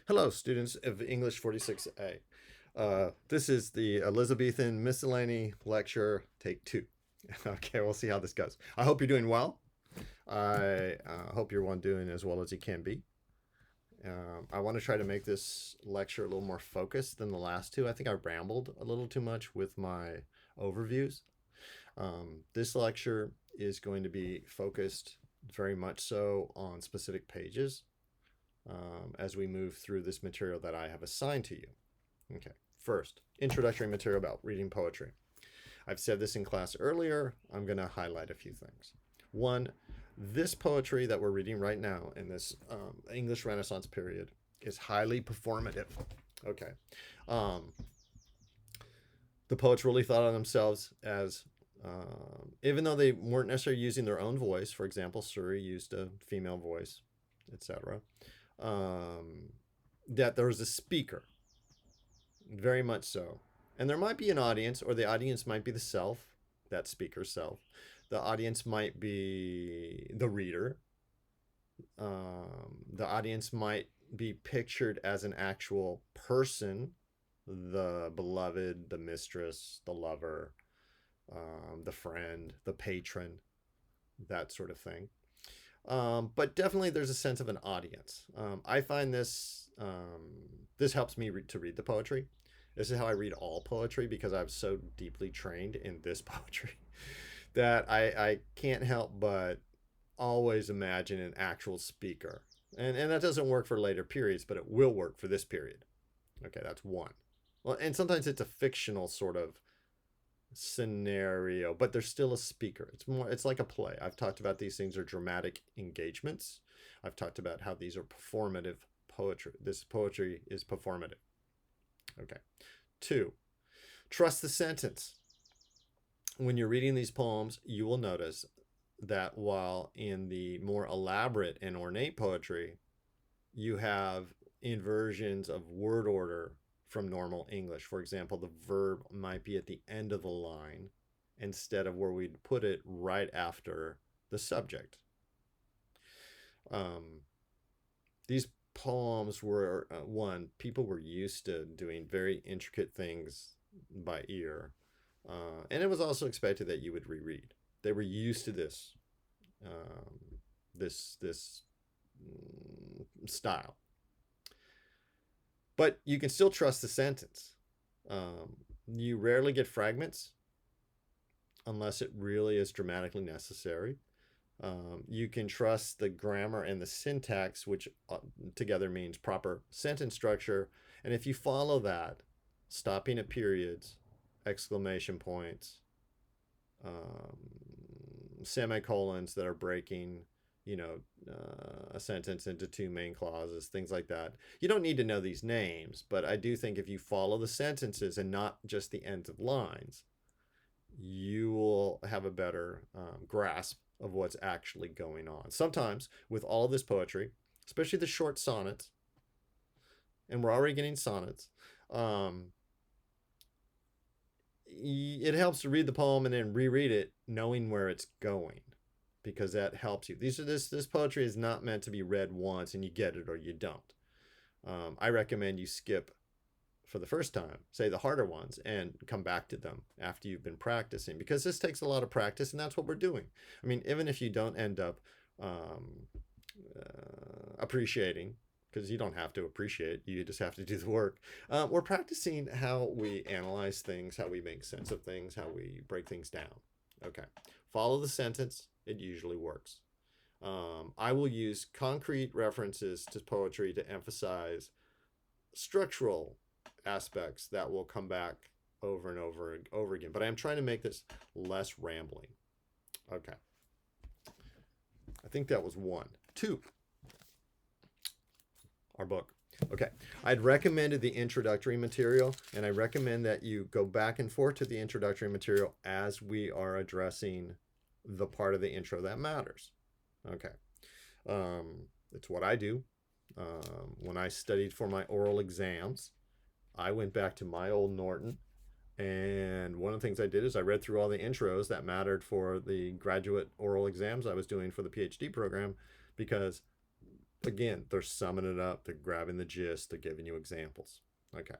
Hello, students of English 46A. This is the Elizabethan Miscellany lecture, take two. Okay, we'll see how this goes. I hope you're doing well. I hope you're one doing as well as you can be. I want to try to make this lecture a little more focused than the last two. I think I rambled a little too much with my overviews. This lecture is going to be focused very much so on specific pages as we move through this material that I have assigned to you. Okay, first, introductory material about reading poetry. I've said this in class earlier. I'm going to highlight a few things. One, this poetry that we're reading right now in this English Renaissance period is highly performative. Okay. Um, the poets really thought of themselves as, even though they weren't necessarily using their own voice, for example, Surrey used a female voice, etc., that there was a speaker, very much so. And there might be an audience, or the audience might be the self, that speaker's self. The audience might be the reader. The audience might be pictured as an actual person, the beloved, the mistress, the lover, the friend, the patron, that sort of thing. But definitely there's a sense of an audience. I find this helps me to read the poetry. This is how I read all poetry because I'm so deeply trained in this poetry that I can't help but always imagine an actual speaker. And that doesn't work for later periods, but it will work for this period. Okay, that's one. Well, and sometimes it's a fictional sort of scenario, but there's still a speaker. It's like a play. I've talked about these things are dramatic engagements. I've talked about how these are performative poetry. This poetry is performative. Okay. Two, trust the sentence. When you're reading these poems, you will notice that while in the more elaborate and ornate poetry, you have inversions of word order from normal English. For example, the verb might be at the end of the line instead of where we'd put it right after the subject. These poems were, one, people were used to doing very intricate things by ear. And it was also expected that you would reread. They were used to this, this style. But you can still trust the sentence. You rarely get fragments unless it really is dramatically necessary. You can trust the grammar and the syntax, which together means proper sentence structure. And if you follow that, stopping at periods, exclamation points, semicolons that are breaking, a sentence into two main clauses, things like that. You don't need to know these names, but I do think if you follow the sentences and not just the ends of lines, you will have a better grasp of what's actually going on. Sometimes with all of this poetry, especially the short sonnets, and we're already getting sonnets, it helps to read the poem and then reread it knowing where it's going, because that helps you. This poetry is not meant to be read once and you get it or you don't. I recommend you skip for the first time, say the harder ones, and come back to them after you've been practicing, because this takes a lot of practice, and that's what we're doing. I mean, even if you don't end up appreciating, because you don't have to appreciate, you just have to do the work. We're practicing how we analyze things, how we make sense of things, how we break things down. Okay, follow the sentence. It usually works. I will use concrete references to poetry to emphasize structural aspects that will come back over and over and over again. But I'm trying to make this less rambling. Okay. I think that was one. Two, our book. Okay. I'd recommended the introductory material, and I recommend that you go back and forth to the introductory material as we are addressing the part of the intro that matters. Okay. It's what I do. When I studied for my oral exams, I went back to my old Norton, and one of the things I did is I read through all the intros that mattered for the graduate oral exams I was doing for the PhD program, because again, they're summing it up, they're grabbing the gist, they're giving you examples. Okay.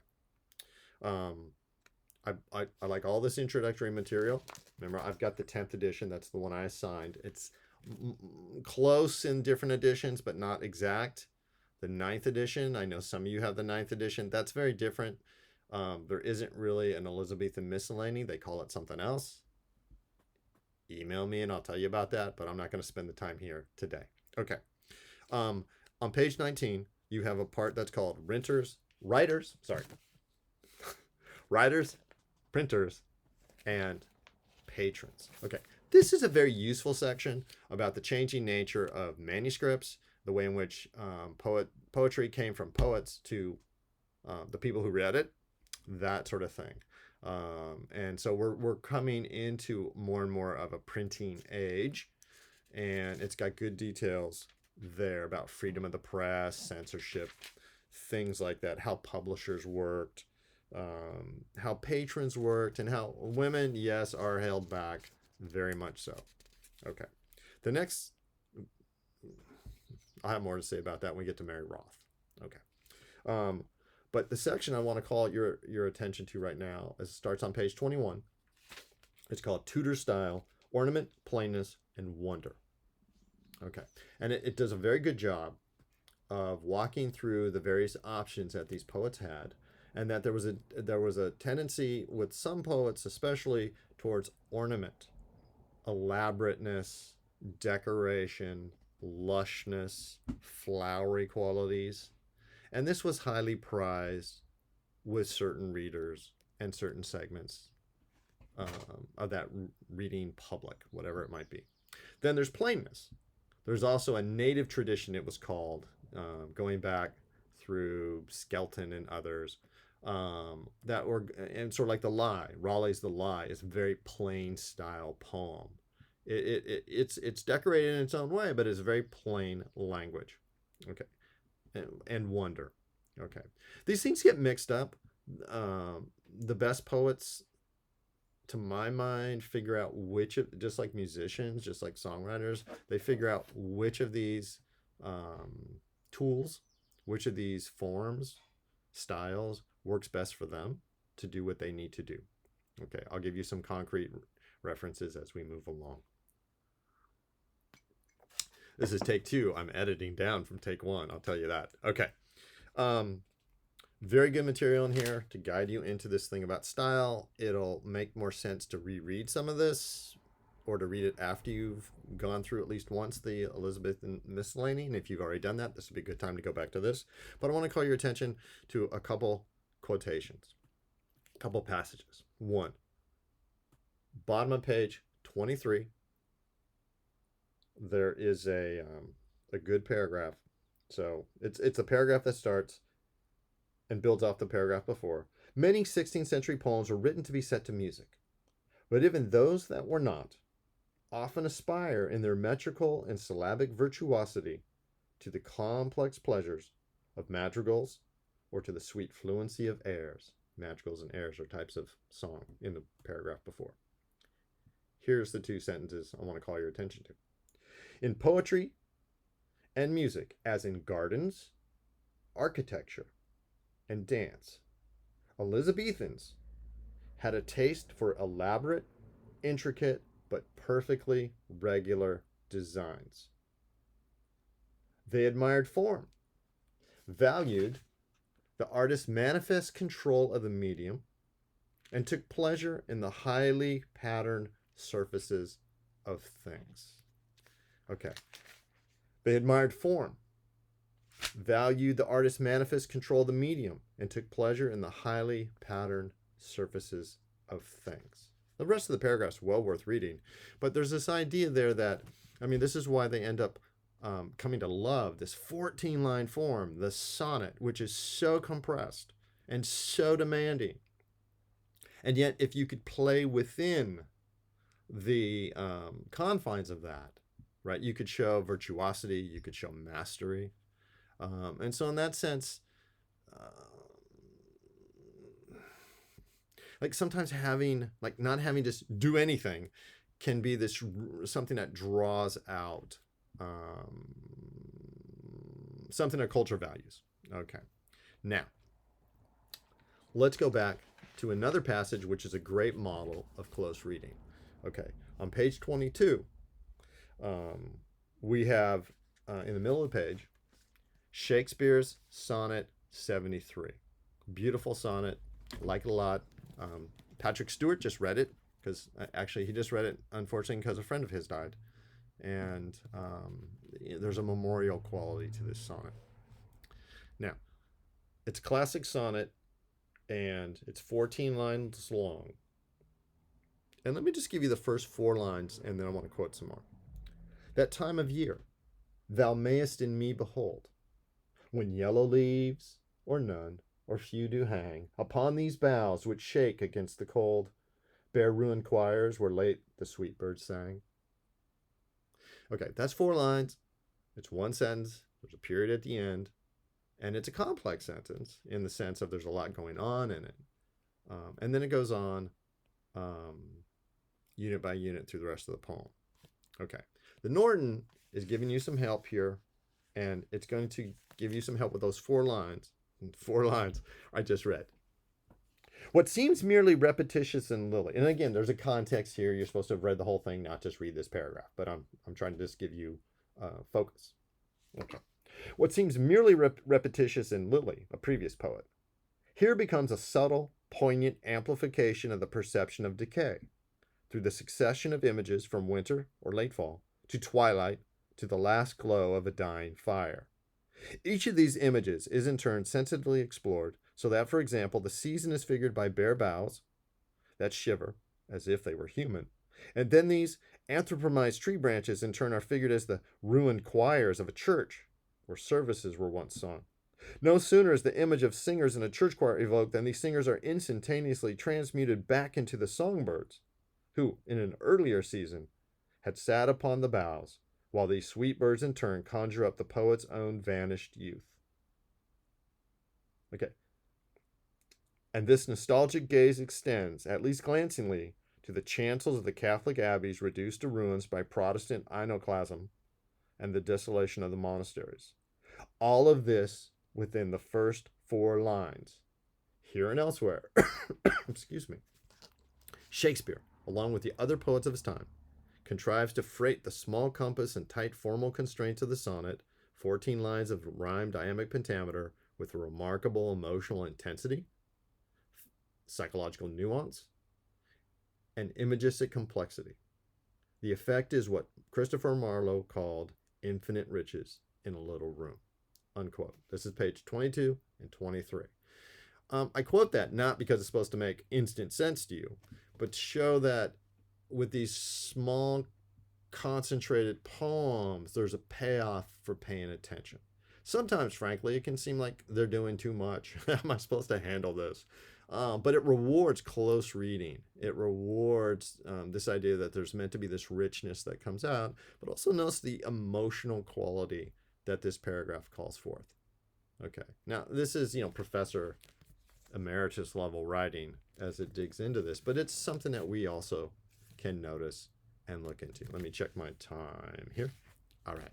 Um, I like all this introductory material. Remember, I've got the 10th edition. That's the one I assigned. It's close in different editions, but not exact. The 9th edition, I know some of you have the 9th edition. That's very different. There isn't really an Elizabethan Miscellany. They call it something else. Email me and I'll tell you about that, but I'm not going to spend the time here today. Okay. On page 19, you have a part that's called writers, printers, and patrons. Okay. This is a very useful section about the changing nature of manuscripts, the way in which poetry came from poets to the people who read it, that sort of thing. And so we're coming into more and more of a printing age, and it's got good details there about freedom of the press, censorship, things like that, how publishers worked, how patrons worked, and how women, yes, are held back, very much so. Okay. The next, I'll have more to say about that when we get to Mary Roth. Okay. But the section I want to call your attention to right now, it starts on page 21. It's called Tudor Style, Ornament, Plainness, and Wonder. Okay. And it does a very good job of walking through the various options that these poets had, and that there was a tendency with some poets, especially towards ornament, elaborateness, decoration, lushness, flowery qualities. And this was highly prized with certain readers and certain segments of that reading public, whatever it might be. Then there's plainness. There's also a native tradition, it was called, going back through Skelton and others, that were, and sort of like The Lie. Raleigh's The Lie is a very plain style poem. It's decorated in its own way, but it's a very plain language. Okay. And wonder. Okay. These things get mixed up. The best poets, to my mind, figure out which of, just like musicians, just like songwriters, they figure out which of these tools, which of these forms, styles works best for them to do what they need to do. Okay, I'll give you some concrete references as we move along. This is take 2. I'm editing down from take 1. I'll tell you that. Okay. Very good material in here to guide you into this thing about style. It'll make more sense to reread some of this or to read it after you've gone through at least once the Elizabethan Miscellany. And if you've already done that, this would be a good time to go back to this. But I want to call your attention to a couple quotations, a couple passages. One, bottom of page 23. There is a good paragraph. So it's a paragraph that starts and builds off the paragraph before. Many 16th century poems were written to be set to music, but even those that were not often aspire in their metrical and syllabic virtuosity to the complex pleasures of madrigals or to the sweet fluency of airs. Madrigals and airs are types of song in the paragraph before. Here's the 2 sentences I want to call your attention to. In poetry and music, as in gardens, architecture, and dance, Elizabethans had a taste for elaborate, intricate, but perfectly regular designs. They admired form, valued the artist's manifest control of the medium, and took pleasure in the highly patterned surfaces of things. Okay. They admired form, valued the artist's manifest control of the medium, and took pleasure in the highly patterned surfaces of things. The rest of the paragraph is well worth reading, but there's this idea there that, I mean, this is why they end up coming to love this 14-line form, the sonnet, which is so compressed and so demanding. And yet, if you could play within the confines of that, right, you could show virtuosity, you could show mastery. And so in that sense, like sometimes not having to do anything can be this something that draws out something that culture values. Okay. Now, let's go back to another passage which is a great model of close reading. Okay. On page 22, we have in the middle of the page Shakespeare's Sonnet 73. Beautiful sonnet. Like it a lot. Patrick Stewart just read it because actually he just read it, unfortunately, because a friend of his died. And there's a memorial quality to this sonnet. Now, it's a classic sonnet, and it's 14 lines long. And let me just give you the first 4 lines, and then I want to quote some more. That time of year thou mayest in me behold, when yellow leaves, or none, or few do hang, upon these boughs which shake against the cold, bare ruined choirs where late the sweet birds sang. Okay, that's 4 lines. It's one sentence. There's a period at the end. And it's a complex sentence in the sense of there's a lot going on in it. And then it goes on unit by unit through the rest of the poem. Okay. The Norton is giving you some help here, and it's going to give you some help with those 4 lines. 4 lines I just read. What seems merely repetitious in Lily, and again, there's a context here. You're supposed to have read the whole thing, not just read this paragraph. But I'm trying to just give you focus. Okay. What seems merely repetitious in Lily, a previous poet, here becomes a subtle, poignant amplification of the perception of decay through the succession of images from winter or late fall to twilight to the last glow of a dying fire. Each of these images is in turn sensitively explored, so that, for example, the season is figured by bare boughs that shiver as if they were human, and then these anthropomized tree branches in turn are figured as the ruined choirs of a church where services were once sung. No sooner is the image of singers in a church choir evoked than these singers are instantaneously transmuted back into the songbirds, who, in an earlier season, had sat upon the boughs, while these sweet birds in turn conjure up the poet's own vanished youth. Okay. And this nostalgic gaze extends, at least glancingly, to the chancels of the Catholic abbeys reduced to ruins by Protestant iconoclasm and the desolation of the monasteries. All of this within the first 4 lines. Here and elsewhere, excuse me, Shakespeare, along with the other poets of his time, contrives to freight the small compass and tight formal constraints of the sonnet, 14 lines of rhymed iambic pentameter, with a remarkable emotional intensity, psychological nuance, and imagistic complexity. The effect is what Christopher Marlowe called infinite riches in a little room. Unquote. This is page 22 and 23. I quote that not because it's supposed to make instant sense to you, but to show that with these small, concentrated poems, there's a payoff for paying attention. Sometimes, frankly, it can seem like they're doing too much. How am I supposed to handle this? But it rewards close reading. It rewards this idea that there's meant to be this richness that comes out, but also notice the emotional quality that this paragraph calls forth. Okay. Now, this is, Professor Emeritus level writing as it digs into this, but it's something that we also can notice and look into. Let me check my time here. All right.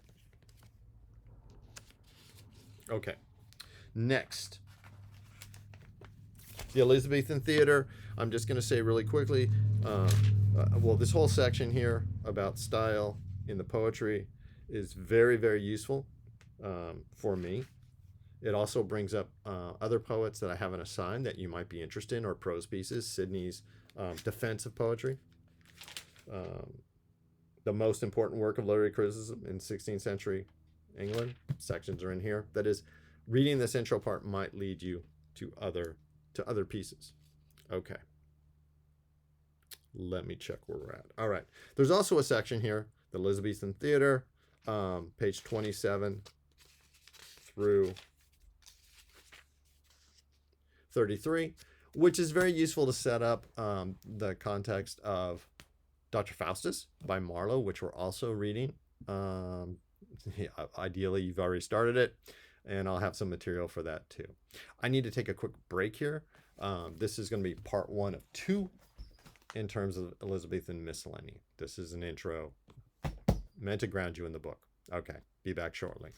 Okay. Next, the Elizabethan theater. I'm just going to say really quickly, this whole section here about style in the poetry is very, very useful for me. It also brings up other poets that I haven't assigned that you might be interested in, or prose pieces. Sidney's Defense of Poetry. The most important work of literary criticism in 16th century England. Sections are in here. That is, reading this intro part might lead you to other pieces. Okay. Let me check where we're at. All right. There's also a section here, the Elizabethan Theater, page 27 through 33, which is very useful to set up the context of Dr. Faustus by Marlowe, which we're also reading. Ideally, you've already started it, and I'll have some material for that too. I need to take a quick break here. This is going to be part 1 of 2 in terms of Elizabethan Miscellany. This is an intro meant to ground you in the book. Okay, be back shortly.